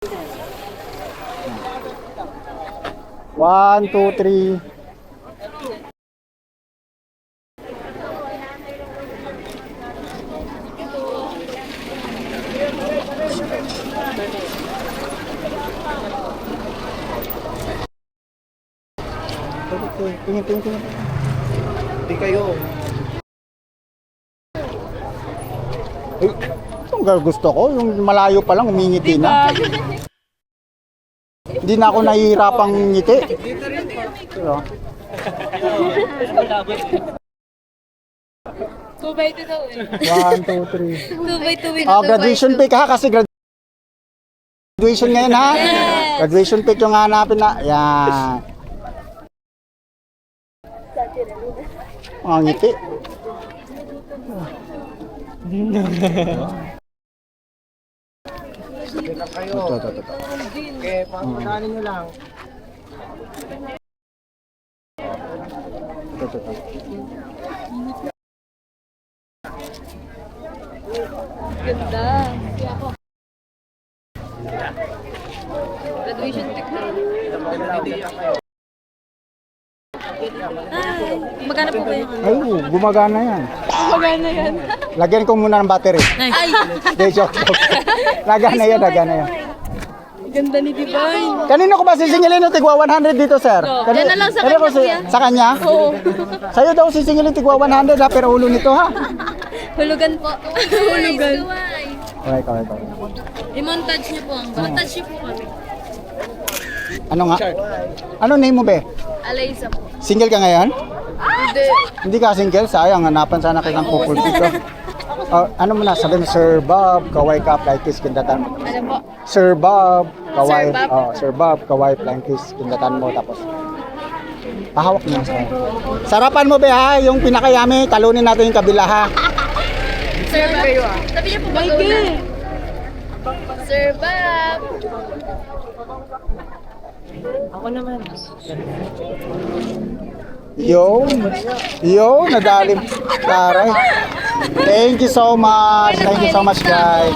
1, 2, 3. Tingin. Hindi kayo. Itong gusto ko, yung malayo pa lang, umingiti na. Hindi na ako nahihirapang ngiti. Pero, 2 by 2 daw eh. 1, 2, 3. 2 by 2 Oh, graduation pic ha, kasi graduation ngayon ha. Graduation pic yung hanapin na. Yan. Ang ngiti. Kayo. Ito. Okay, pagkakanin nyo lang. Ito. Ganda. Graduation pic na. Magkano po ba yung Ay, gumagana yan. Magkano yan? Lagyan ko muna ng battery. Ay! Hindi, joke. Lagana yan. Ganda ni Divine. Kanino ko ba sisingilin yung tigwa 100 dito, sir? Yan na lang sa kanino kanya, ko kuya. Sa kanya? Oo. Sa'yo daw sisingilin tigwa 100 ha, pero ulo nito ha. Hulugan po. Hulugan. Okay. I-montage niyo po ang montage niyo po kami. Ano nga? Ano name mo, be? Alaysa po. Single ka ngayon? Hindi. Hindi ka single? Sayang, hanapan sana kitang pupul dito. Ano mo na, sabi mo, Sir Bob, kaway ka, fly kiss, kindatan mo. Ano po? Sir Bob, kaway, Sir Bob? Sir Bob, kaway, fly kiss, kindatan mo, tapos pahawak niyo sa sarapan mo, be ha, yung pinakayami, talunin natin yung kabila ha. Sir Bob. Sabi niyo po ba una? Sir Bob. Ako naman. Yo, nadalim. Taray. Thank you so much, guys.